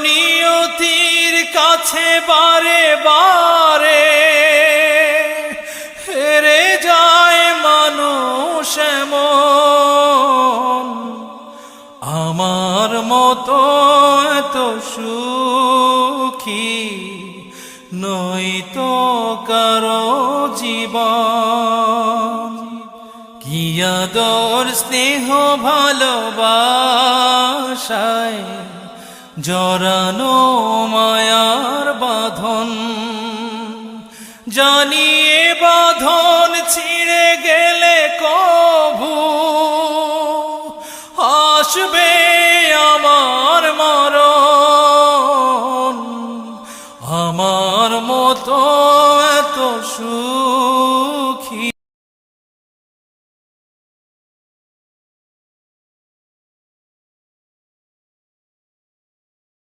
নিয়তির কাছে বারে বারে হেরে যায় মানুষ এমন, আমার মতো এত সুখী নয়তো কারো জীবন। কি আদর স্নেহ ভালোবাসায় জড়ানো মায়ার বাঁধন, জানিয়ে বাঁধন ছিঁড়ে গেলে কভু আসবে